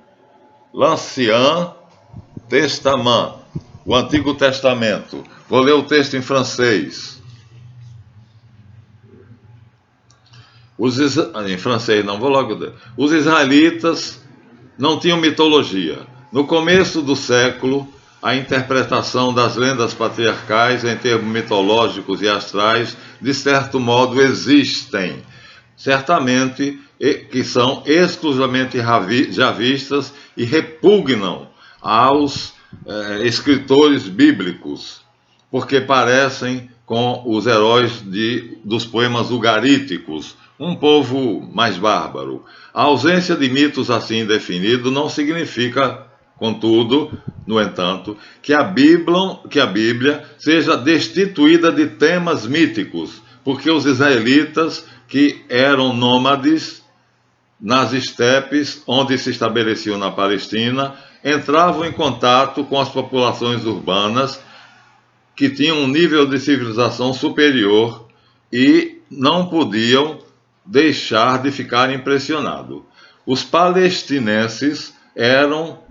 L'Ancien Testament, o Antigo Testamento. Vou ler o texto em francês. Em francês não, vou logo ler. Os israelitas não tinham mitologia. No começo do século, a interpretação das lendas patriarcais em termos mitológicos e astrais, de certo modo, existem. Certamente que são exclusivamente javistas e repugnam aos escritores bíblicos, porque parecem com os heróis dos poemas ugaríticos, um povo mais bárbaro. A ausência de mitos assim definidos não significa, contudo, no entanto, que a Bíblia seja destituída de temas míticos, porque os israelitas, que eram nômades nas estepes onde se estabeleciam na Palestina, entravam em contato com as populações urbanas que tinham um nível de civilização superior e não podiam deixar de ficar impressionados. Os palestinenses eram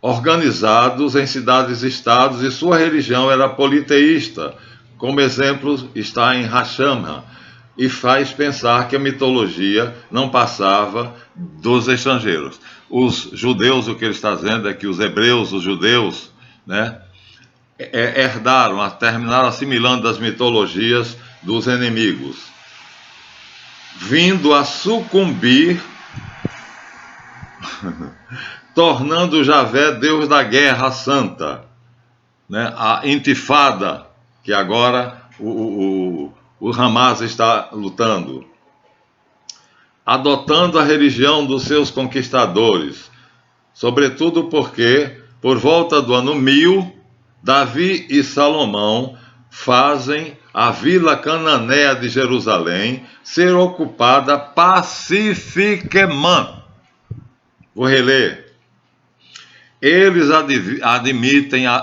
organizados em cidades-estados e sua religião era politeísta, como exemplo está em Hashambra, e faz pensar que a mitologia não passava dos estrangeiros. Os judeus, o que ele está dizendo é que os hebreus, os judeus, né, herdaram, terminaram assimilando as mitologias dos inimigos, vindo a sucumbir, tornando Javé Deus da guerra santa, né? A intifada, que agora o Hamas está lutando, adotando a religião dos seus conquistadores, sobretudo porque, por volta do ano 1000, Davi e Salomão fazem a vila cananeia de Jerusalém ser ocupada pacificamente. Vou reler. Eles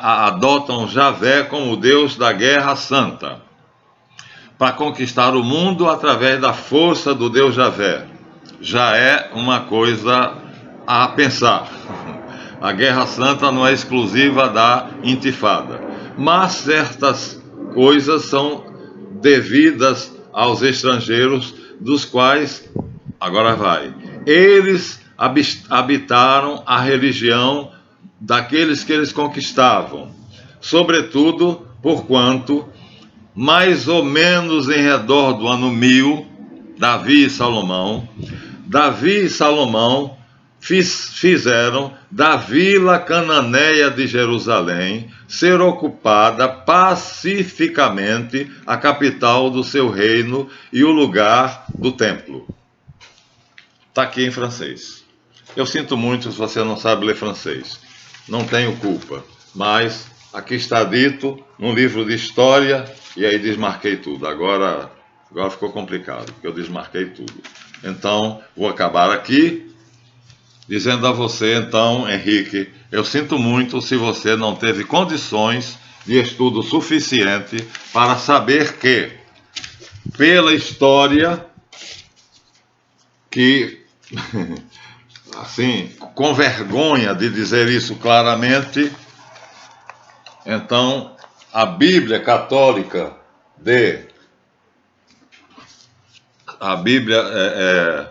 adotam Javé como Deus da guerra santa, para conquistar o mundo através da força do Deus Javé. Já é uma coisa a pensar. A guerra santa não é exclusiva da intifada, mas certas coisas são devidas aos estrangeiros, dos quais, agora vai, eles habitaram a religião daqueles que eles conquistavam, sobretudo porquanto, mais ou menos em redor do ano 1000, Davi e Salomão fizeram da vila cananeia de Jerusalém ser ocupada pacificamente a capital do seu reino e o lugar do templo. Está aqui em francês. Eu sinto muito se você não sabe ler francês. Não tenho culpa. Mas aqui está dito num livro de história e aí desmarquei tudo. Agora ficou complicado, porque eu desmarquei tudo. Então, vou acabar aqui dizendo a você, então, Henrique, eu sinto muito se você não teve condições de estudo suficiente para saber que, pela história, que, assim, com vergonha de dizer isso claramente, então, a Bíblia católica a Bíblia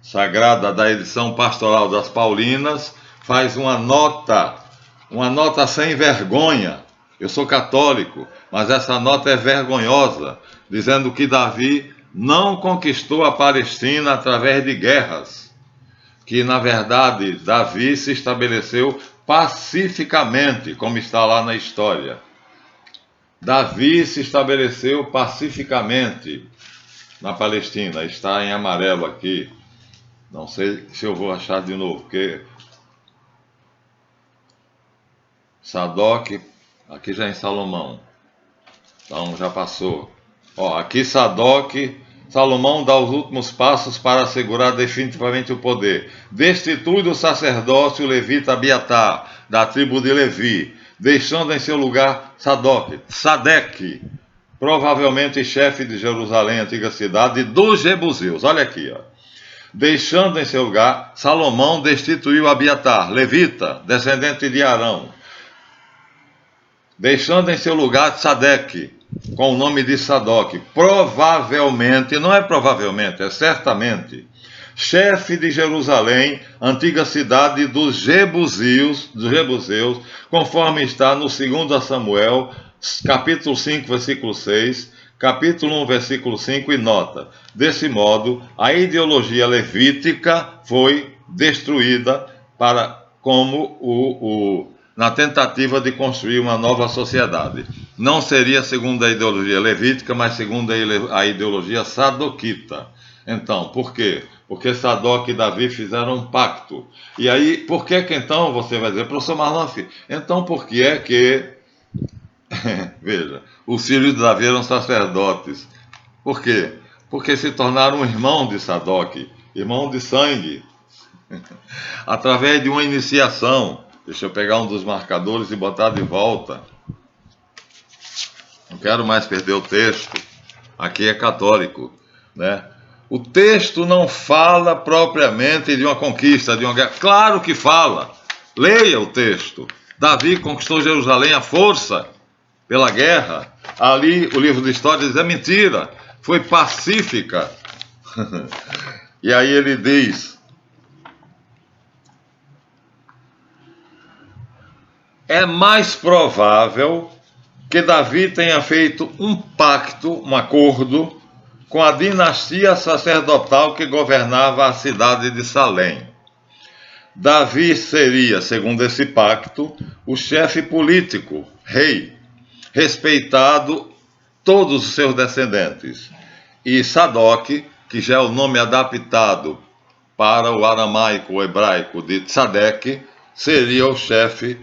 Sagrada da edição pastoral das Paulinas faz uma nota sem vergonha. Eu sou católico, mas essa nota é vergonhosa, dizendo que Davi não conquistou a Palestina através de guerras, que na verdade Davi se estabeleceu pacificamente, como está lá na história. Davi se estabeleceu pacificamente na Palestina, está em amarelo aqui. Não sei se eu vou achar de novo, porque Sadoc, aqui já é em Salomão, então já passou. Ó, aqui Salomão dá os últimos passos para assegurar definitivamente o poder. Destitui do sacerdócio o levita Abiatar, da tribo de Levi, deixando em seu lugar Sadeque, provavelmente chefe de Jerusalém, antiga cidade dos Jebuseus. Olha aqui, ó. Deixando em seu lugar, Salomão destituiu Abiatar, levita, descendente de Arão. Deixando em seu lugar Sadeque, com o nome de Sadoc, provavelmente, não é provavelmente, é certamente, chefe de Jerusalém, antiga cidade dos Jebuseus, conforme está no 2 Samuel, capítulo 5, versículo 6, capítulo 1, versículo 5, e nota. Desse modo, a ideologia levítica foi destruída na tentativa de construir uma nova sociedade. Não seria segundo a ideologia levítica, mas segundo a ideologia sadoquita. Então, por quê? Porque Sadoc e Davi fizeram um pacto. E aí, por que então, você vai dizer, professor Marlon, então por que é que veja, os filhos de Davi eram sacerdotes? Por quê? Porque se tornaram irmão de Sadoc, irmão de sangue, através de uma iniciação. Deixa eu pegar um dos marcadores e botar de volta. Não quero mais perder o texto. Aqui é católico, né? O texto não fala propriamente de uma conquista, de uma guerra. Claro que fala. Leia o texto. Davi conquistou Jerusalém à força, pela guerra. Ali o livro de história diz, é mentira, foi pacífica. E aí ele diz, é mais provável que Davi tenha feito um pacto, um acordo, com a dinastia sacerdotal que governava a cidade de Salém. Davi seria, segundo esse pacto, o chefe político, rei, respeitado todos os seus descendentes. E Sadoc, que já é o nome adaptado para o aramaico ou hebraico de Tzadek, seria o chefe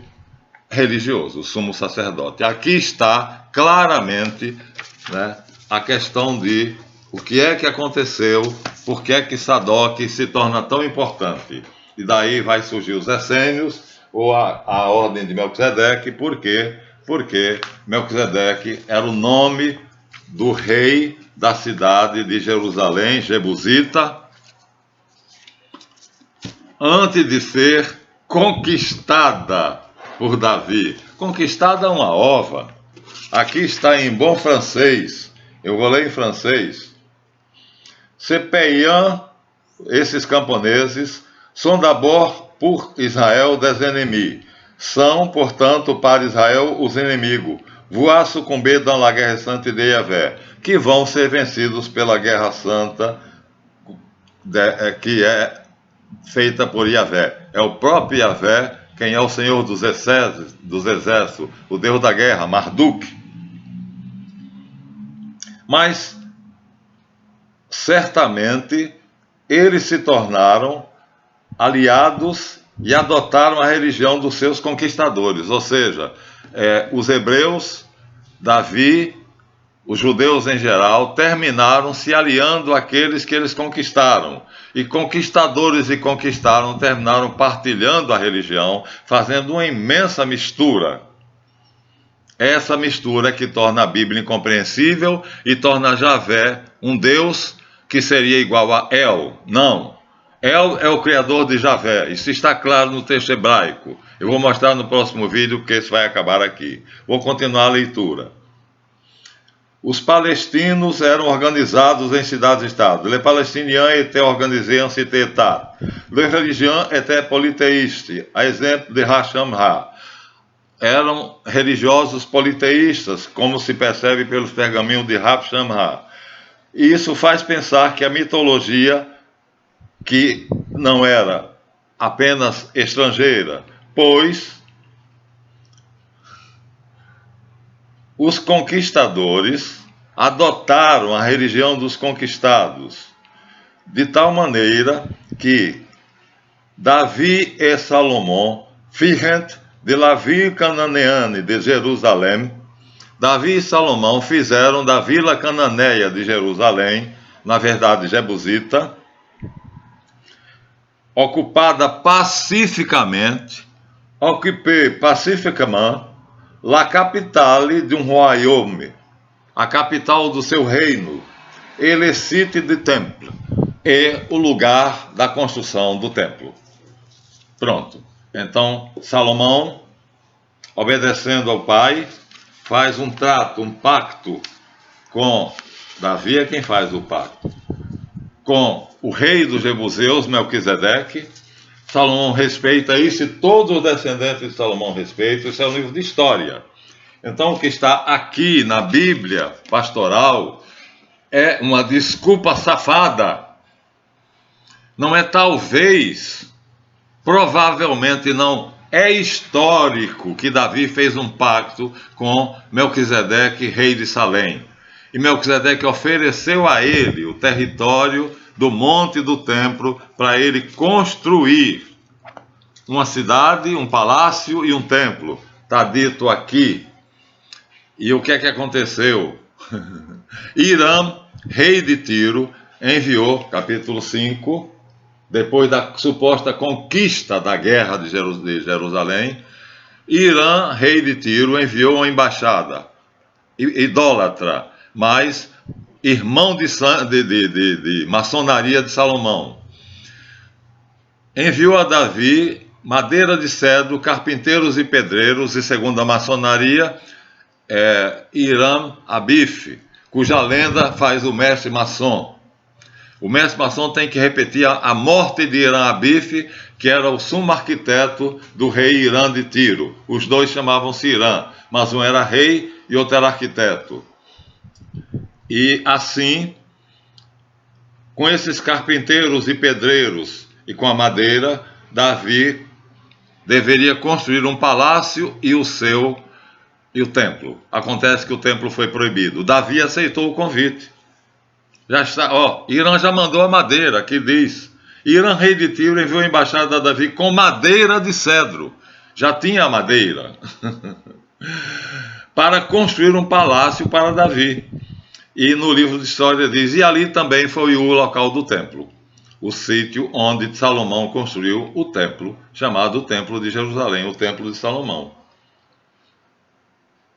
religioso, o sumo sacerdote. Aqui está claramente, né, a questão de o que é que aconteceu, por que é que Sadoc se torna tão importante. E daí vai surgir os essênios, ou a ordem de Melquisedeque. Por quê? Porque Melquisedeque era o nome do rei da cidade de Jerusalém, Jebusita, antes de ser conquistada por Davi. Conquistada é uma ova. Aqui está em bom francês. Eu vou ler em francês. Ces paysans, esses camponeses, sont d'abord pour Israël des ennemis. São, portanto, para Israel os inimigos. Vont sucumber dans la guerre sainte de Yahvé, que vão ser vencidos pela guerra santa que é feita por Yahvé. É o próprio Yahvé quem é o Senhor dos exércitos, o Deus da guerra, Marduk. Mas, certamente, eles se tornaram aliados e adotaram a religião dos seus conquistadores, ou seja, os hebreus, Davi, os judeus em geral, terminaram se aliando àqueles que eles conquistaram. E conquistadores e conquistaram terminaram partilhando a religião, fazendo uma imensa mistura. Essa mistura que torna a Bíblia incompreensível e torna Javé um Deus que seria igual a El. Não. El é o criador de Javé. Isso está claro no texto hebraico. Eu vou mostrar no próximo vídeo, porque isso vai acabar aqui. Vou continuar a leitura. Os palestinos eram organizados em cidades-estado. Les Palestiniens étaient organisés en cité-état. Les religions étaient polythéistes, a exemplo de Hashamha. Eram religiosos politeístas, como se percebe pelos pergaminhos de Hashamha. E isso faz pensar que a mitologia, que não era apenas estrangeira, pois os conquistadores adotaram a religião dos conquistados, de tal maneira que Davi e Salomão, filhos de la ville cananéenne de Jerusalém, Davi e Salomão fizeram da vila cananeia de Jerusalém, na verdade jebusita, ocupada pacificamente, occupée pacificamente, la capitale de um royaume, a capital do seu reino, et le site du temple, e o lugar da construção do templo. Pronto. Então, Salomão, obedecendo ao pai, faz um trato, um pacto com Davi, é quem faz o pacto, com o rei dos jebuseus, Melquisedeque. Salomão respeita isso e todos os descendentes de Salomão respeitam. Isso é um livro de história. Então, o que está aqui na Bíblia pastoral é uma desculpa safada. Não é talvez, provavelmente não, é histórico que Davi fez um pacto com Melquisedeque, rei de Salém. E Melquisedeque ofereceu a ele o território do monte do templo para ele construir uma cidade, um palácio e um templo. Está dito aqui. E o que é que aconteceu? Irã, rei de Tiro, enviou, capítulo 5, depois da suposta conquista da guerra de Jerusalém, Irã, rei de Tiro, enviou uma embaixada idólatra, mas irmão de maçonaria de Salomão. Enviou a Davi madeira de cedro, carpinteiros e pedreiros, e segundo a maçonaria, Hiram Abif, cuja lenda faz o mestre maçom. O mestre maçom tem que repetir a morte de Hiram Abif, que era o sumo arquiteto do rei Irã de Tiro. Os dois chamavam-se Irã, mas um era rei e outro era arquiteto. E assim, com esses carpinteiros e pedreiros e com a madeira, Davi deveria construir um palácio e o templo. Acontece que o templo foi proibido. Davi aceitou o convite. Já está, Irã já mandou a madeira, que diz: Irã, rei de Tiro, enviou a embaixada a Davi com madeira de cedro. Já tinha a madeira. Para construir um palácio para Davi. E no livro de história diz: e ali também foi o local do templo, o sítio onde Salomão construiu o templo, chamado o Templo de Jerusalém, o Templo de Salomão.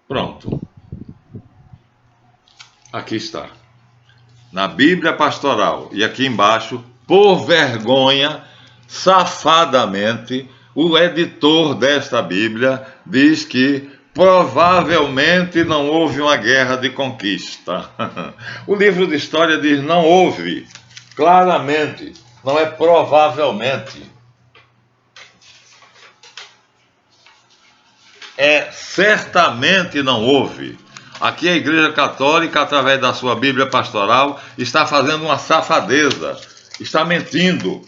Pronto. Aqui está. Na Bíblia pastoral. E aqui embaixo, por vergonha, safadamente, o editor desta Bíblia diz que provavelmente não houve uma guerra de conquista. O livro de história diz não houve, claramente, não é provavelmente. É certamente não houve. Aqui a Igreja Católica, através da sua Bíblia Pastoral, está fazendo uma safadeza, está mentindo.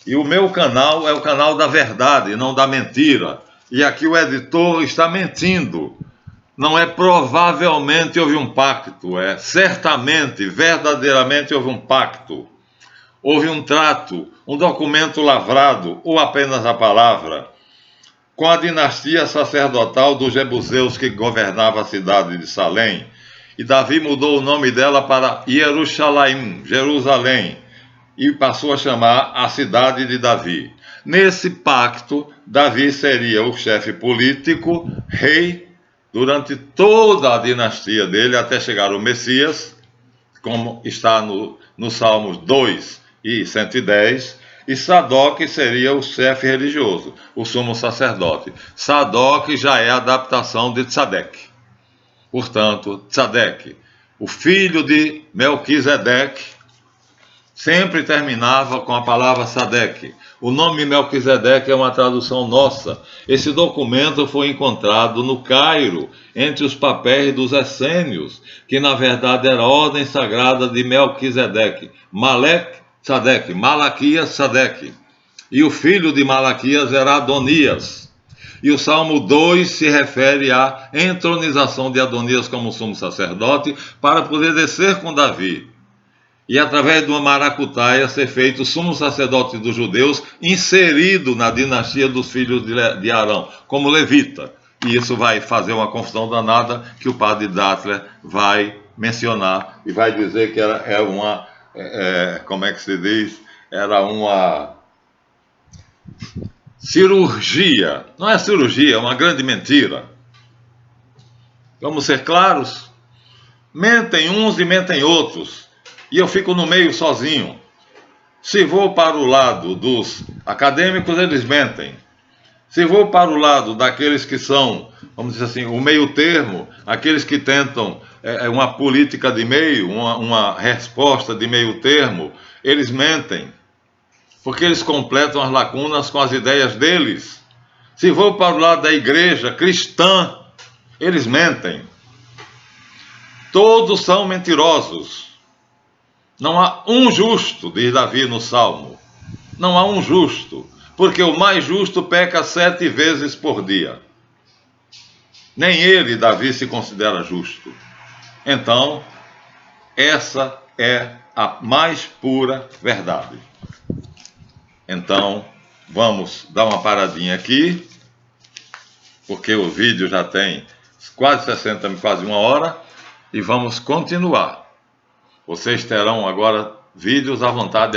E o meu canal é o canal da verdade, não da mentira. E aqui o editor está mentindo. Não é provavelmente houve um pacto, é certamente, verdadeiramente houve um pacto. Houve um trato, um documento lavrado, ou apenas a palavra, com a dinastia sacerdotal dos Jebuseus que governava a cidade de Salém. E Davi mudou o nome dela para Jerusalém, Jerusalém, e passou a chamar a cidade de Davi. Nesse pacto, Davi seria o chefe político, rei, durante toda a dinastia dele, até chegar o Messias, como está no Salmos 2 e 110, e Sadoc seria o chefe religioso, o sumo sacerdote. Sadoc já é a adaptação de Tzadek. Portanto, Tzadek, o filho de Melquisedeque, sempre terminava com a palavra Sadek. O nome Melquisedeque é uma tradução nossa. Esse documento foi encontrado no Cairo, entre os papéis dos essênios, que na verdade era a ordem sagrada de Melquisedeque. Malek Sadek, Malaquias Sadek. E o filho de Malaquias era Adonias. E o Salmo 2 se refere à entronização de Adonias como sumo sacerdote para poder descer com Davi. E através de uma maracutaia ser feito sumo sacerdote dos judeus, inserido na dinastia dos filhos de Arão, como levita. E isso vai fazer uma confusão danada que o padre Dattler vai mencionar e vai dizer que era uma, como é que se diz? Era uma cirurgia. Não é cirurgia, é uma grande mentira. Vamos ser claros? Mentem uns e mentem outros. E eu fico no meio sozinho. Se vou para o lado dos acadêmicos, eles mentem. Se vou para o lado daqueles que são, vamos dizer assim, o meio termo, aqueles que tentam uma política de meio, uma resposta de meio termo, eles mentem. Porque eles completam as lacunas com as ideias deles. Se vou para o lado da igreja cristã, eles mentem. Todos são mentirosos. Não há um justo, diz Davi no Salmo. Não há um justo, porque o mais justo peca 7 vezes por dia. Nem ele, Davi, se considera justo. Então, essa é a mais pura verdade. Então, vamos dar uma paradinha aqui, porque o vídeo já tem quase 1 hora, e vamos continuar. Vocês terão agora vídeos à vontade.